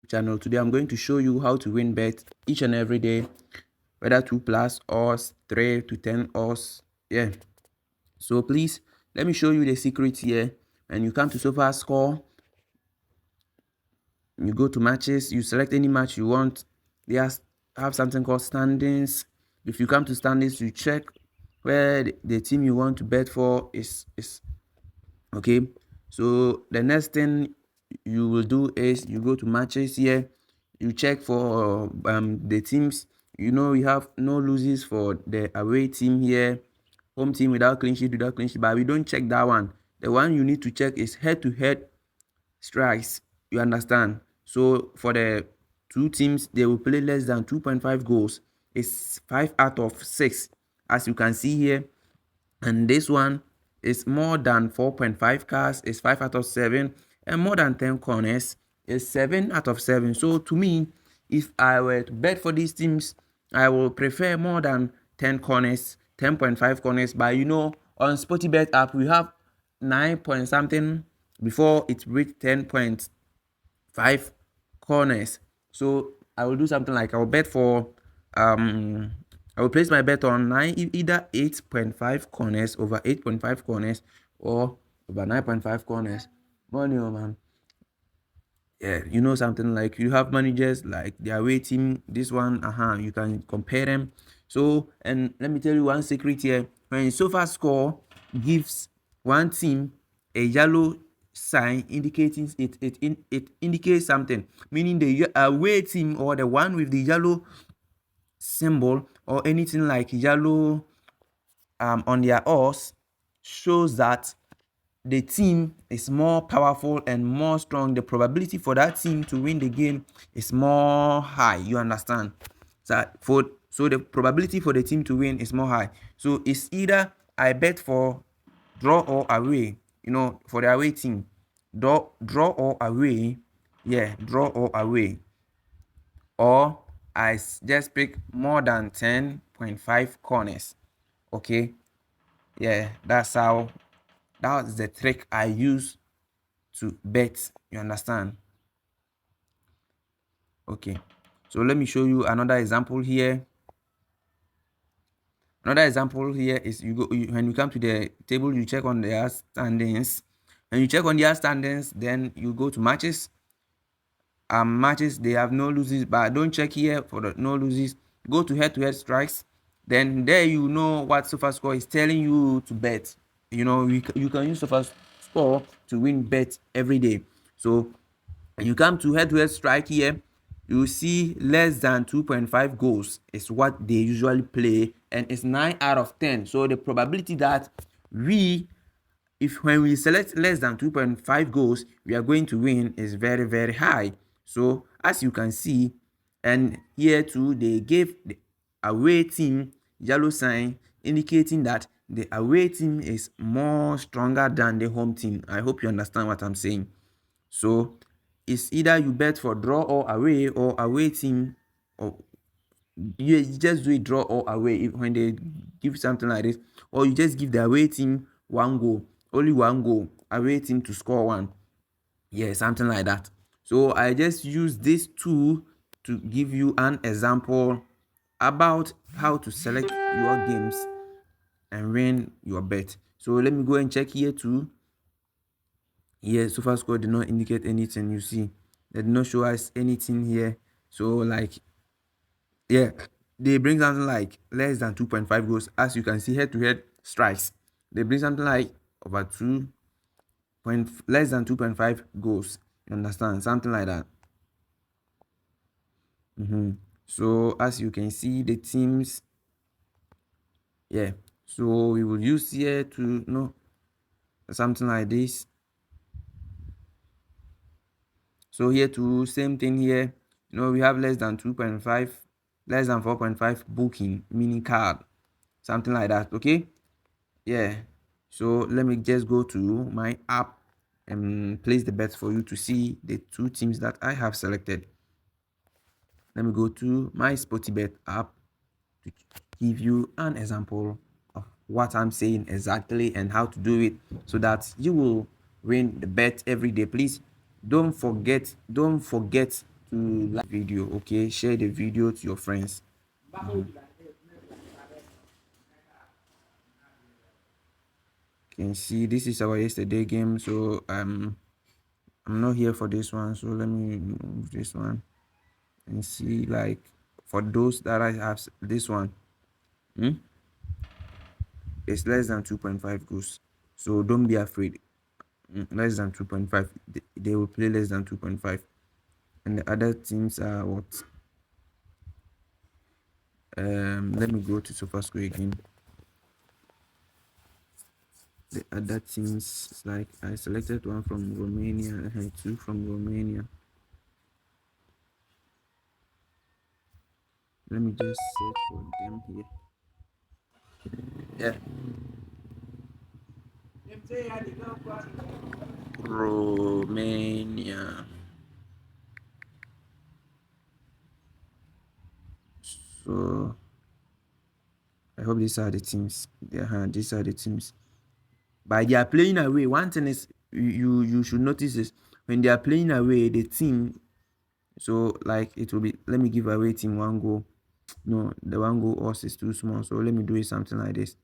channel. Today I'm going to show you how to win bet each and every day, whether 2 plus odds, 3 to 10 odds. Yeah, so please let me show you the secret here. And you come to sofascore, you go to matches, you select any match you want. They have something called standings. If you come to standings, you check where the team you want to bet for is okay. So the next thing you will do is you go to matches here, you check for the teams. You have no losses for the away team here, home team without clean sheet, but we don't check that one. The one you need to check is head to head strikes. You understand? So for the two teams, they will play less than 2.5 goals. It's 5 out of 6, as you can see here. And this one is more than 4.5 cars, is 5 out of 7, and more than 10 corners is 7 out of 7. So to me, if I were to bet for these teams, I will prefer more than 10 corners, 10.5 corners. But on SportyBet app, we have 9 point something before it reached 10.5 corners. So I will do something like I will place my bet on either 8.5 corners over 8.5 corners or over 9.5 corners. Money, man. Yeah, something like you have managers like they are waiting. This one, you can compare them. So, and let me tell you one secret here. When sofascore gives one team a yellow sign indicating it indicates something, meaning the away team or the one with the yellow symbol or anything like yellow on their odds shows that the team is more powerful and more strong. The probability for that team to win the game is more high. You understand? So the probability for the team to win is more high. So it's either I bet for draw or away. For the away team, draw or away. Yeah, draw or away. Or I just pick more than 10.5 corners. Okay. Yeah, that's the trick I use to bet. You understand? Okay, so let me show you another example here. Another example here is when you come to the table, you check on their standings. When you check on their standings, then you go to matches. Matches, they have no losses, but don't check here for the no losses. Go to head-to-head strikes. Then there you know what sofascore is telling you to bet. You can use sofascore to win bets every day. So you come to head-to-head strike here, you see less than 2.5 goals is what they usually play, and it's 9 out of 10. So the probability that when we select less than 2.5 goals, we are going to win is very, very high. So as you can see, and here too, they gave the away team yellow sign indicating that the away team is more stronger than the home team. I hope you understand what I'm saying. So it's either you bet for draw or away team, or you just do it draw or away when they give something like this, or you just give the away team only one goal, away team to score one. Yeah, something like that. So I just use this tool to give you an example about how to select your games and win your bet. So let me go and check here too. Here sofascore did not indicate anything. You see, they did not show us anything here. So like, yeah, they bring something like less than 2.5 goals. As you can see, head-to-head strikes, they bring something like over less than 2.5 goals. You understand? Something like that. So as you can see, the teams, yeah. So we will use here to know something like this. So here too, same thing here. We have less than 2.5, less than 4.5 booking, meaning card, something like that. Okay. Yeah, so let me just go to my app and place the bets for you to see the two teams that I have selected. Let me go to my SportyBet app to give you an example of what I'm saying exactly and how to do it so that you will win the bet every day. Please don't forget to like video. Okay, share the video to your friends. Can see this is our yesterday game, so I'm not here for this one, so let me move this one and see. Like for those that I have this one, it's less than 2.5 goals, so don't be afraid. Less than 2.5, they will play less than 2.5. And the other teams are what? Let me go to sofascore again. The other teams, like I selected one from Romania and two from Romania. Let me just search for them here. Yeah, Romania. So I hope these are the teams. Yeah, these are the teams. But they are playing away. One thing is you should notice is when they are playing away, the team. So like it will be. Let me give away team one goal. No, the one goal us is too small. So let me do it something like this.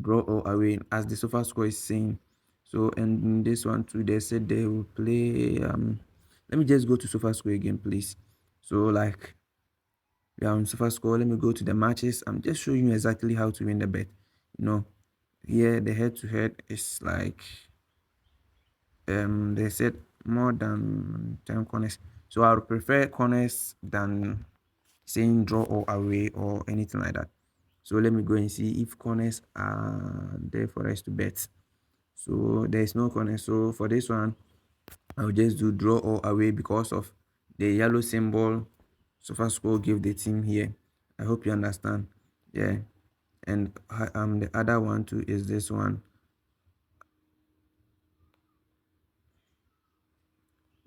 Draw or away, as the sofa score is saying. So and in this one too, they said they will play. Let me just go to sofa score again, please. So like we are on sofa score. Let me go to the matches. I'm just showing you exactly how to win the bet. You know, here the head to head is like they said more than 10 corners. So I would prefer corners than saying draw or away or anything like that. So let me go and see if corners are there for us to bet. So there is no corner. So for this one, I'll just do draw or away because of the yellow symbol score give the team here. I hope you understand. Yeah. And the other one too is this one.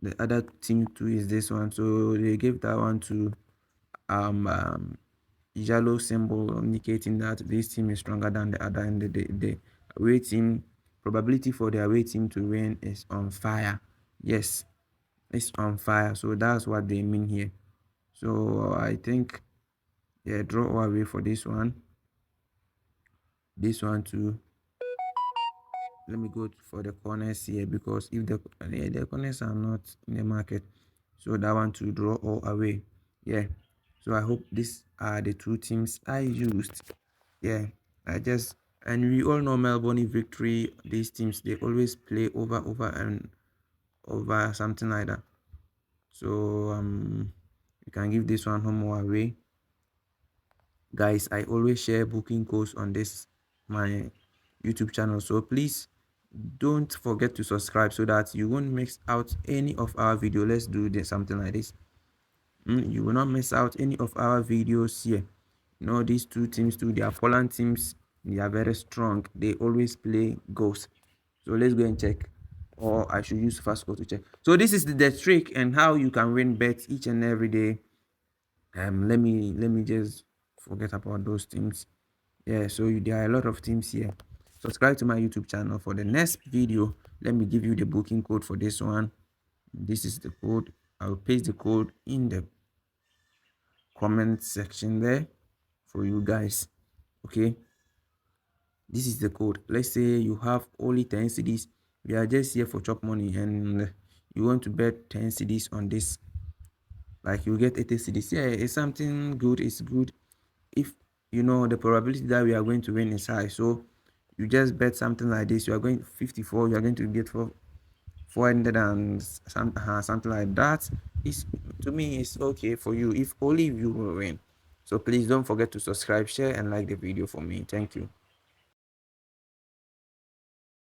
The other team too is this one. So they gave that one to yellow symbol indicating that this team is stronger than the other, and the away team probability for the away team to win is on fire. Yes, it's on fire. So that's what they mean here. So I think, yeah, draw or away for this one. This one too. Let me go for the corners here, because if the corners are not in the market, so that one to draw or away. Yeah, so I hope these are the two teams I used. Yeah, and we all know Melbourne Victory, these teams, they always play over and over, something like that. So you can give this one home or away. Guys, I always share booking codes on this my YouTube channel, so please don't forget to subscribe so that you won't miss out any of our video. Let's do this, something like this. You will not miss out any of our videos here. You know, these two teams too, they are Poland teams. They are very strong. They always play goals. So let's go and check, or I should use fast code to check. So this is the trick and how you can win bets each and every day. Let me just forget about those teams. Yeah, so there are a lot of teams here. Subscribe to my YouTube channel. For the next video, let me give you the booking code for this one. This is the code. I'll paste the code in the comment section there for you guys. Okay, this is the code. Let's say you have only 10 CDs. We are just here for chop money, and you want to bet 10 CDs on this. Like you get 80 CDs. Yeah, it's something good. It's good if you know the probability that we are going to win is high. So you just bet something like this. You are going 54. You are going to get 400 and something like that. Is, to me, it's okay for you if only you will win. So please don't forget to subscribe, share, and like the video for me. Thank you.